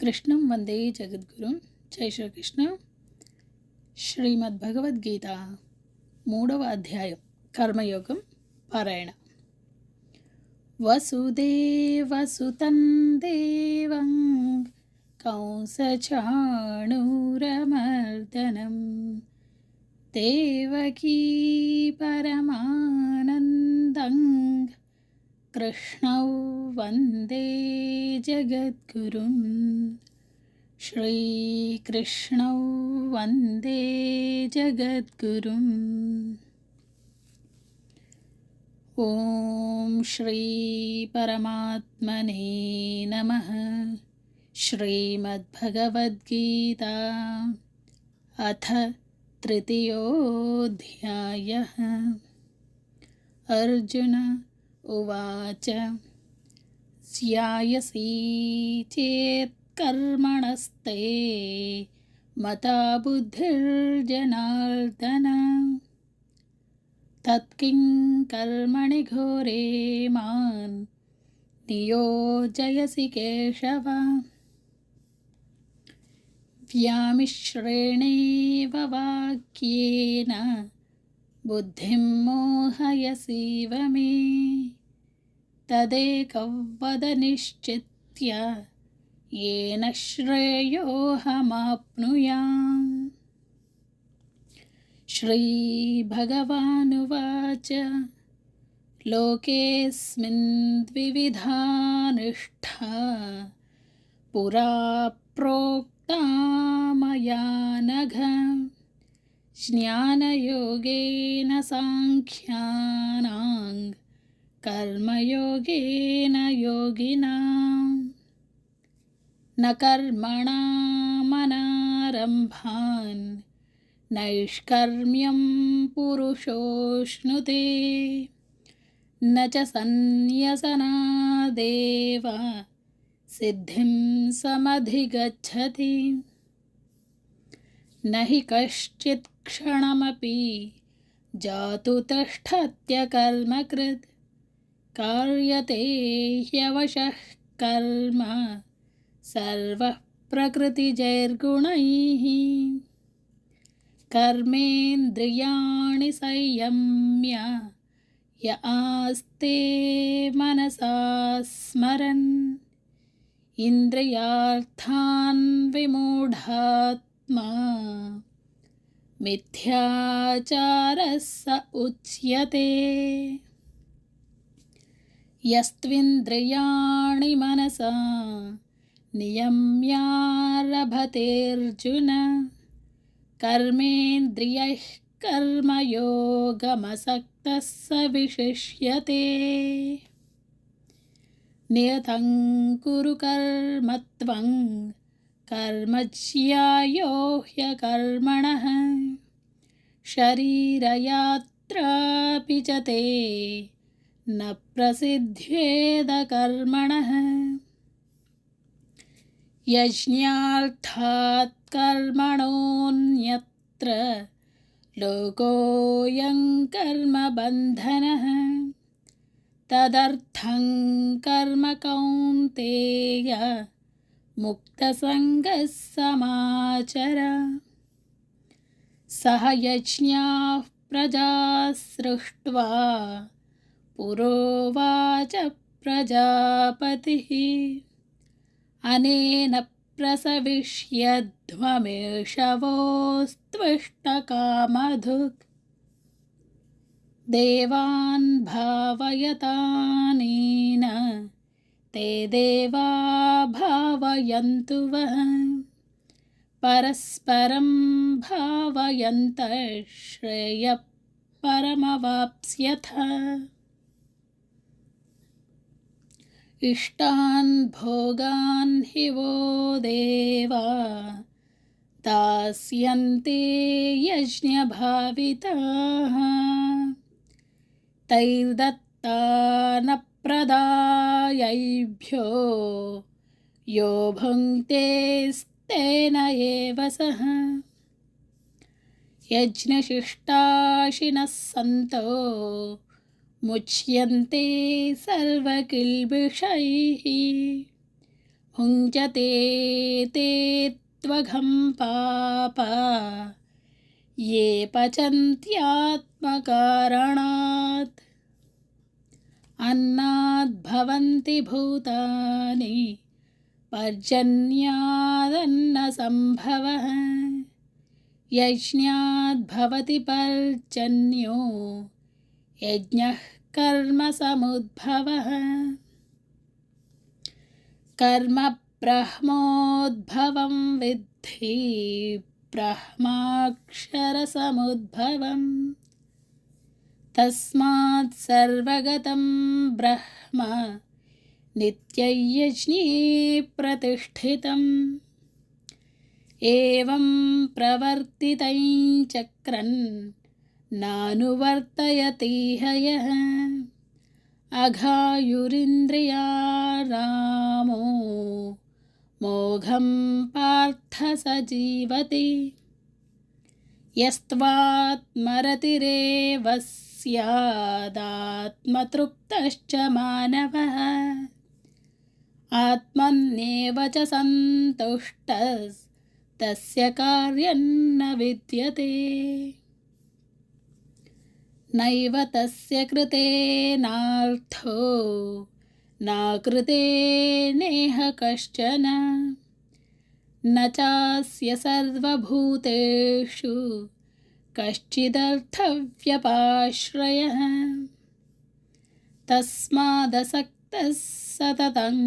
कृष्णं वंदे जगद्गुरुं। जय श्री कृष्ण। శ్రీమద్భగవద్గీత 3వ అధ్యాయం కర్మయోగం పారాయణ. వసుదేవసుతం దేవం కంసచాణూరమర్దనం దేవకీ పరమానందం కృష్ణౌ వందే జగద్గురుం. श्रीकृष्णौ वन्दे जगद्गुरुम्. ॐ श्री परमात्मने नमः. श्रीमद्भगवद्गीता अथ तृतीयोऽध्यायः. अर्जुन उवाच ध्यायसि चेत् कर्मणस्ते मता बुद्धिर्जनार्दन तत्किं कर्मणि घोरे मान् नियोजयसि केशव. व्यामिश्रेणेव वाक्येन बुद्धिं मोहयसीव मे तदेकं वद निश्चित्य येन श्रेयोऽहमाप्नुयाम्. श्रीभगवानुवाच लोकेऽस्मिन् द्विविधा निष्ठा पुरा प्रोक्ता मया नघ. ज्ञानयोगेन साङ्ख्यानां कर्मयोगेन योगिनाम्. न कर्मणामनारम्भान् नैष्कर्म्यं पुरुषोऽश्नुते न च सन्न्यसनादेव सिद्धिं समधिगच्छति. न हि कश्चित् क्षणमपि जातु तिष्ठत्यकर्मकृत् कार्यते ह्यवशः कर्म सर्वः प्रकृतिजैर्गुणैः. कर्मेन्द्रियाणि संयम्य य आस्ते मनसा स्मरन् इन्द्रियार्थान् विमूढात्मा मिथ्याचारः स उच्यते. यस्त्विन्द्रियाणि मनसा नियम्यारभतेऽर्जुन कर्मेन्द्रियैः कर्मयोगमसक्तः स विशिष्यते. नियतं कुरु कर्म त्वं कर्म ज्यायो ह्यकर्मणः शरीरयात्रापि च ते न प्रसिद्ध्येद कर्मणः. यज्ञार्थात् कर्मणोऽन्यत्र लोकोऽयं कर्मबन्धनः तदर्थं कर्म कौन्तेय मुक्तसङ्गः समाचर. सह यज्ञाः प्रजा सृष्ट्वा पुरोवाच प्रजापतिः अनेन प्रसविष्यध्वमेषवोस्त्विष्टकामधुक्. देवान् भावयतानेन ते देवा भावयन्तु वः परस्परं भावयन्तः श्रेयः परमवाप्स्यथ. इष्टान् भोगान् हि वो देवा दास्यन्ते यज्ञभाविताः तैर्दत्तानप्रदायैभ्यो यो भुङ्क्तेस्तेन एव सः. यज्ञशिष्टाशिनः सन्तो मुच्यन्ते सर्वकिल्बिषैः भुञ्जते ते त्वघं पापा ये पचन्त्यात्मकारणात् अन्नाद् भवन्ति भूतानि पर्जन्यादन्नसम्भवः यज्ञाद् भवति पर्जन्यो यज्ञः कर्मसमुद्भवः कर्म ब्रह्मोद्भवं विद्धि ब्रह्माक्षरसमुद्भवम् तस्मात् सर्वगतं ब्रह्म नित्ययज्ञे प्रतिष्ठितम् एवं प्रवर्तितं चक्रन् नानुवर्तयतीह यः अघायुरिन्द्रियारामो मोघं पार्थ स जीवति यस्त्वात्मरतिरेव स्यादात्मतृप्तश्च मानवः आत्मन्येव च सन्तुष्टस्तस्य कार्यं न विद्यते नैव तस्य कृतेनार्थो नाकृते नेह कश्चन न चास्य सर्वभूतेषु कश्चिदर्थव्यपाश्रयः तस्मादसक्तः सततं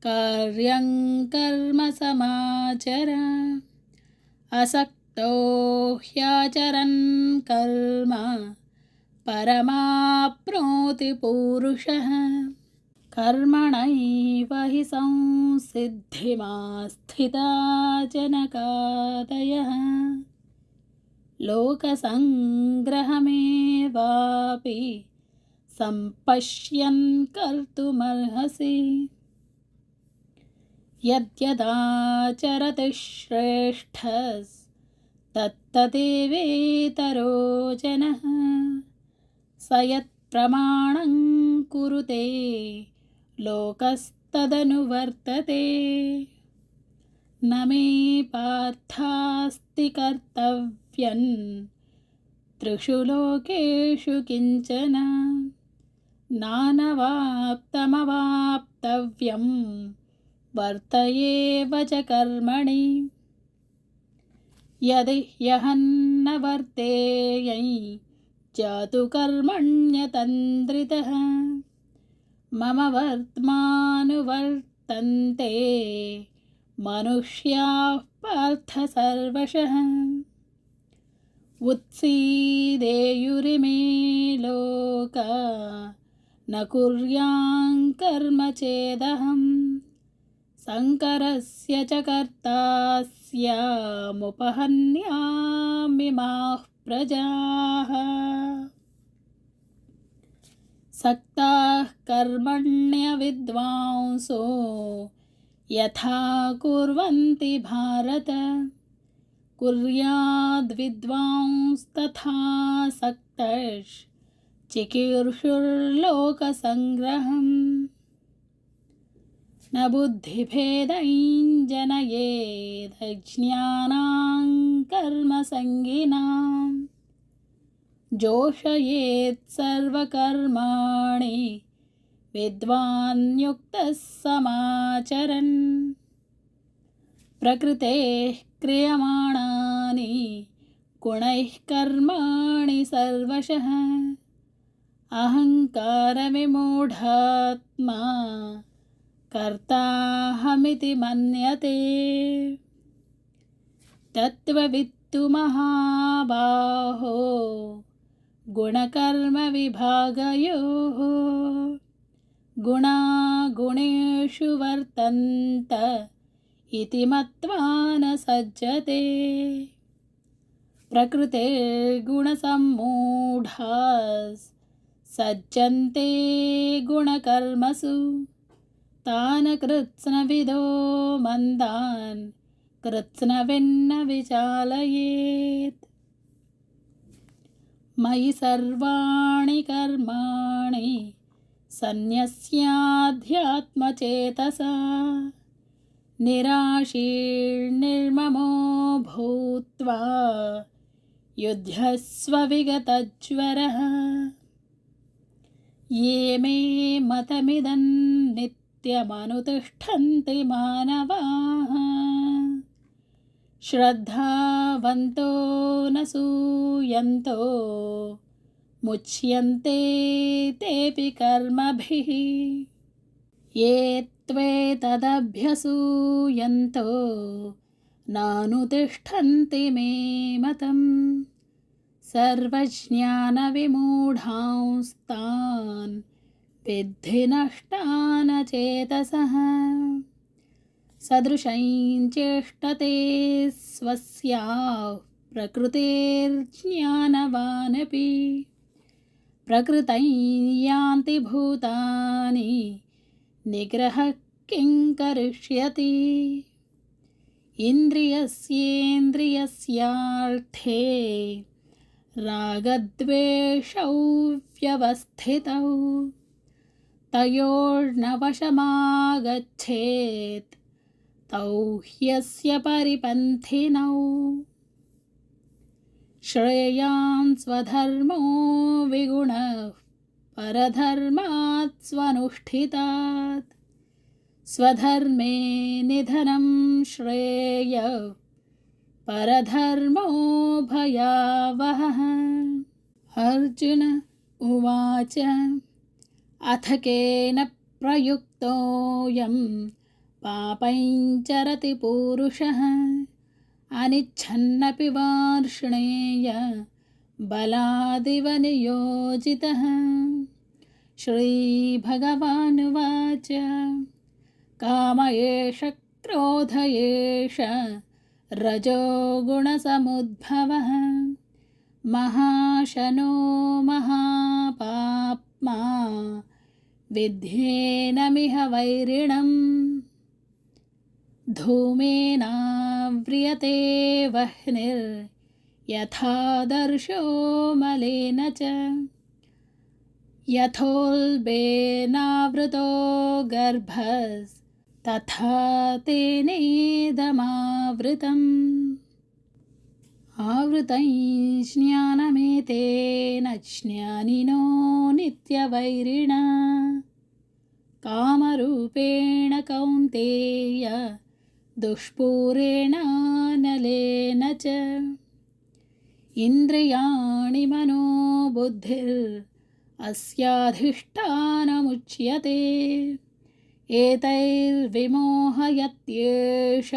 कार्यं कर्म समाचर असक्तो ह्याचरन् कर्म परमाप्नोति पुरुषः कर्मणैव हि संसिद्धिमास्थिता जनकादयः लोकसङ्ग्रहमेवापि सम्पश्यन् कर्तुमर्हसि यद्यदाचरति श्रेष्ठस्तत्तदेवेतरो जनः स यत्प्रमाणं कुरुते लोकस्तदनुवर्तते न मे पार्थास्ति कर्तव्यं त्रिषु लोकेषु किञ्चन नानवाप्तमवाप्तव्यं वर्तयेव च कर्मणि यदि ह्यहन्न वर्तेयै जातु कर्मण्यतन्द्रितः मम वर्त्मानुवर्तन्ते मनुष्याः पार्थ सर्वशः उत्सीदेयुरिमे लोका न कुर्यां कर्म चेदहं शङ्करस्य च कर्ता स्यामुपहन्यामिमाः प्रजाः सक्ताः कर्मण्यविद्वांसो यथा कुर्वन्ति भारत कुर्याद्विद्वांस्तथा सक्तश्चिकीर्षुर्लोकसङ्ग्रहम् न बुद्धिभेदं जनयेदज्ञानां कर्मसङ्गिनां जोषयेत् सर्वकर्माणि विद्वान् युक्तः समाचरन् प्रकृतेः क्रियमाणानि गुणैः कर्माणि सर्वशः अहङ्कारविमूढात्मा कर्ताहमिति मन्यते तत्त्ववित्तु महाबाहो गुणकर्मविभागयोः गुणा गुणेषु वर्तन्त इति मत्वा न सज्जते प्रकृतेर्गुणसम्मूढाः सज्जन्ते गुणकर्मसु तान् कृत्स्नविदो मन्दान् कृत्स्नविन्न विचालयेत् मयि सर्वाणि कर्माणि सन्न्यस्याध्यात्मचेतसा निराशीर्निर्ममो भूत्वा युध्यस्व विगतज्वरः। ये मे मतमिदं नित्यमनुतिष्ठन्ति मानवाः श्रद्धावन्तो न सूयन्तो मुच्यन्ते तेऽपि कर्मभिः। ये त्वेतदभ्यसूयन्तो नानुतिष्ठन्ति मे मतम् सर्वज्ञानविमूढांस्तान् विद्धि नष्टान् चेतसः। सदृशं चेष्टते स्वस्याः प्रकृतेर्ज्ञानवानपि प्रकृतं यान्ति भूतानि निग्रहः किं करिष्यति। इन्द्रियस्येन्द्रियस्यार्थे रागद्वेषौ व्यवस्थितौ तयोर्नवशमागच्छेत् तौ ह्यस्य परिपन्थिनौ। श्रेयान् स्वधर्मो विगुणः परधर्मात् स्वनुष्ठितात् स्वधर्मे निधनं श्रेयः परधर्मो भयावहः। अर्जुन उवाच अथ केन प्रयुक्तोऽयं पापं चरति पूरुषः अनिच्छन्नपि वार्ष्णेय बलादिव नियोजितः। श्रीभगवानुवाच काम एष क्रोध एष रजोगुणसमुद्भवः महाशनो महापाप्मा विध्येनमिह वैरिणम्। धूमेनाव्रियते वह्निर्यथादर्शो मलेन च यथोल्बेनावृतो गर्भस्तथा तेनेदमावृतम्। आवृतं ज्ञानमेतेन ज्ञानिनो नित्यवैरिणा कामरूपेण कौन्तेय दुष्पूरेणानलेन च। इन्द्रियाणि मनो बुद्धिरस्याधिष्ठानमुच्यते एतैर्विमोहयत्येष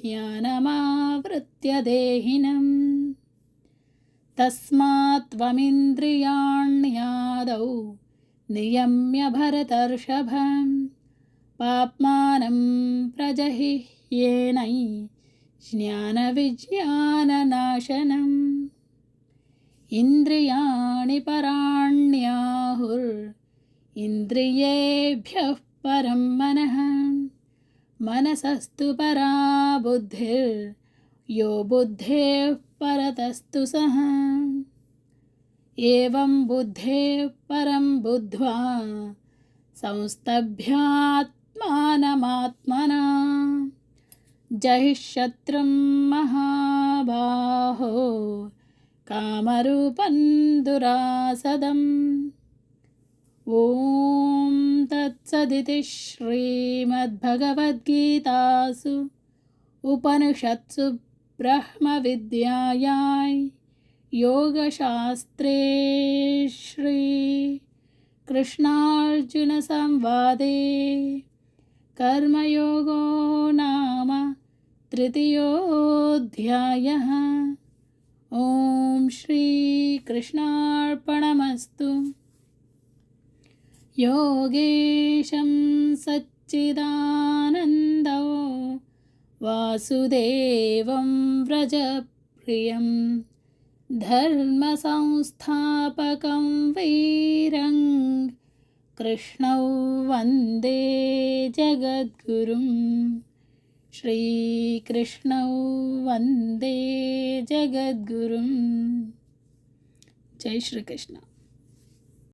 ज्ञानमावृत्य देहिनम्। तस्मात् त्वमिन्द्रियाण्यादौ नियम्य भरतर्षभ पाप्मानं प्रजहिह्येनै ज्ञानविज्ञाननाशनम्। इन्द्रियाणि पराण्याहुरिन्द्रियेभ्यः परं मनः मनसस्तु परा बुद्धिर्यो बुद्धेः परतस्तु सः। एवं बुद्धेः परं बुद्ध्वा संस्तभ्यात्मानमात्मना जहिशत्रुं महाबाहो कामरूपं दुरासदम्। ॐ तत्सदिति श्रीमद्भगवद्गीतासु उपनिषत्सु ब्रह्मविद्यायां योगशास्त्रे श्रीकृष्णार्जुनसंवादे कर्मयोगो नाम तृतीयोऽध्यायः। ॐ श्रीकृष्णार्पणमस्तु। योगेशं सच्चिदानन्दो वासुदेवं व्रजप्रियं धर्मसंस्थापकं वीरं कृष्णौ वन्दे जगद्गुरुं। श्रीकृष्णौ वन्दे जगद्गुरुं। जय श्री कृष्ण।